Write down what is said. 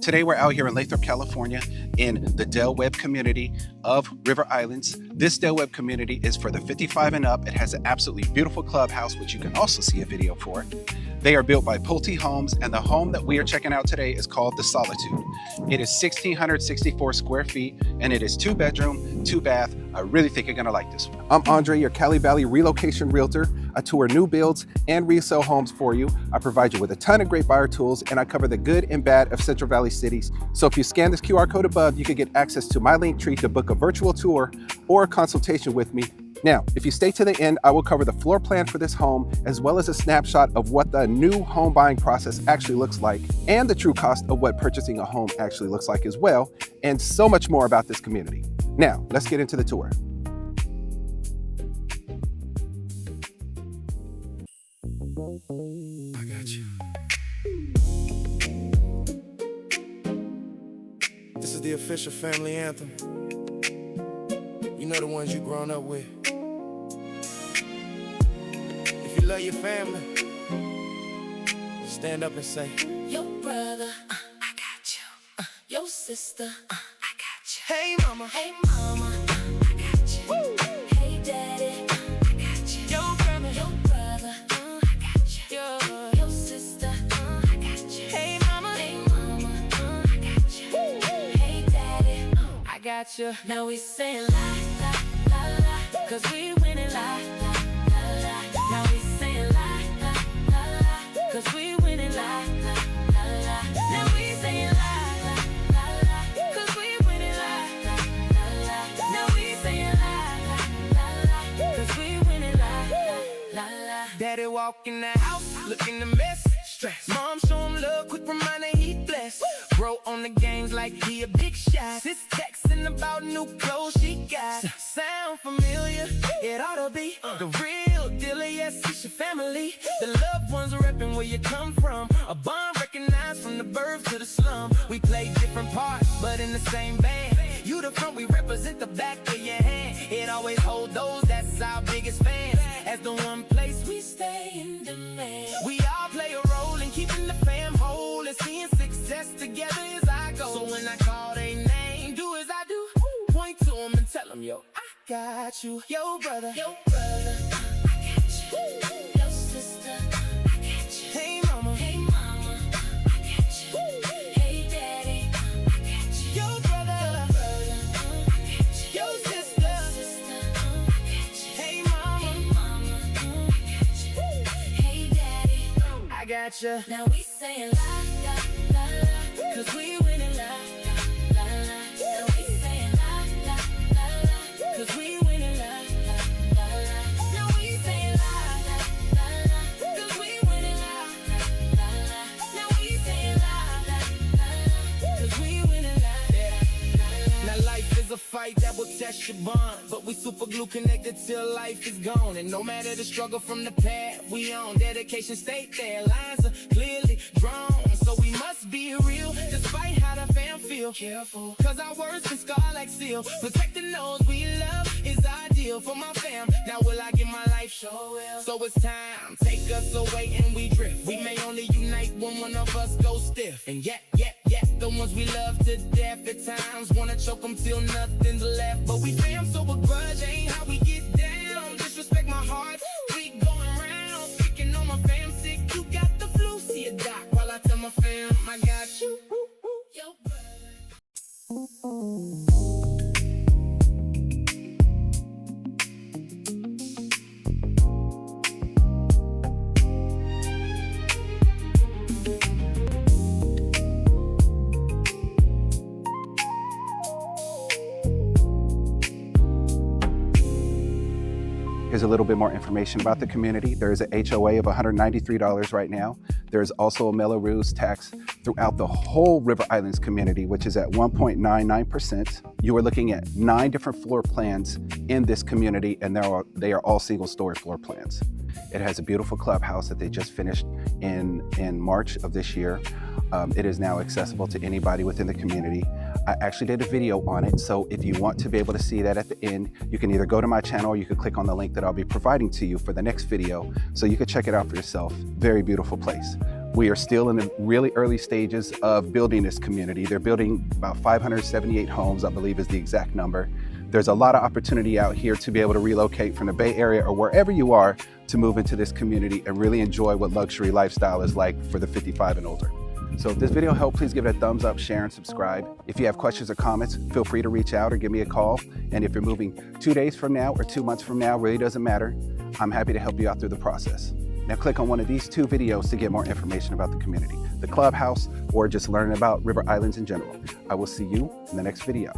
Today we're out here in Lathrop, California in the Del Webb community of River Islands. This Del Webb community is for the 55 and up. It has an absolutely beautiful clubhouse, which you can also see a video for. They are built by Pulte Homes, and the home that we are checking out today is called the Solitude. It is 1,664 square feet, and it is 2-bedroom, 2-bath. I really think you're gonna like this one. I'm Andre, your Cali Valley relocation realtor. I tour new builds and resale homes for you. I provide you with a ton of great buyer tools, and I cover the good and bad of Central Valley cities. So if you scan this QR code above, you can get access to my link tree to book a virtual tour or a consultation with me. Now, if you stay to the end, I will cover the floor plan for this home, as well as a snapshot of what the new home buying process actually looks like, and the true cost of what purchasing a home actually looks like as well, and so much more about this community. Now, let's get into the tour. I got you. This is the official family anthem. You know the ones you grown up with. If you love your family, stand up and say, Your brother, I got you. Your sister, I got you. hey mama, Hey mama, I got you. Woo. Hey daddy, I got you. your grandma, Your brother, I got you. Your sister, I got you. hey mama, Hey mama, I got you. Woo. Hey daddy, I got you. Now we saying la la la la, 'cause we winning la la la la. Now we saying la la la la, 'cause we winning la la la la. Now we saying la la la la, 'cause we winning la la la la. Now we saying la la la la, 'cause we winning la la la la. daddy walk in the house, looking a mess, stress. Mom show him love, quick reminder he blessed. Bro on the games like he a big shot. Sis texting about new clothes she got. Sound familiar? It ought to be the real deal. Yes, it's your family. The loved ones repping where you come from. A bond recognized from the birth to the slum. We play different parts, but in the same band. You the front, we represent the back of your hand. It always hold those, that's our biggest fans. As the one place we stay in demand. We all play a role in keeping the fam whole, and seeing success together is our goal. So when I call their name, do as I do. Point to them and tell them, yo, I got you. Yo, brother. Your brother, I got you. Your sister, I got you. Hey, mama. Hey mama, I got you. Hey daddy, I got you. Yo, brother. I got you. Yo, sister. Sister, I got you. Hey, mama. Hey mama, I got you. Hey daddy, I got you. now we saying la la la la, 'cause we winning la la la la. Now we saying la la la la, 'cause we winning la la la la. Now we saying la la la la, 'cause we winning la la la la. Now we saying la la la la, 'cause we winning la la la la. Now life is a fight that will test your bond, but we super glue connected till life is gone. And no matter the struggle from the path we on, dedication stay there. Lines are clearly drawn, so we must be real despite how the fam feel. Careful, 'cause our words can scar like steel. Protecting those we love is ideal for my fam. Now will I give my life? Sure will. So it's time, take us away and we drift. We may only unite when one of us goes stiff. And yet, the ones we love to death at times wanna choke them till nothing's left. But we fam, so a grudge ain't how we get down. Disrespect my heart, we going round. Picking on my fam sick, you got the flu. See a doc while I tell my fam I got you. Your brother. Here's a little bit more information about the community. There is an HOA of $193 right now. There's also a Mello-Roos tax throughout the whole River Islands community, which is at 1.99%. You are looking at 9 different floor plans in this community, and they are all single-story floor plans. It has a beautiful clubhouse that they just finished in March of this year. It is now accessible to anybody within the community. I actually did a video on it, so if you want to be able to see that at the end, you can either go to my channel or you can click on the link that I'll be providing to you for the next video, so you can check it out for yourself. Very beautiful place. We are still in the really early stages of building this community. They're building about 578 homes, I believe is the exact number. There's a lot of opportunity out here to be able to relocate from the Bay Area or wherever you are to move into this community and really enjoy what luxury lifestyle is like for the 55 and older. So if this video helped, please give it a thumbs up, share, and subscribe. If you have questions or comments, feel free to reach out or give me a call. And if you're moving 2 days from now or 2 months from now, really doesn't matter. I'm happy to help you out through the process. Now click on one of these 2 videos to get more information about the community, the clubhouse, or just learning about River Islands in general. I will see you in the next video.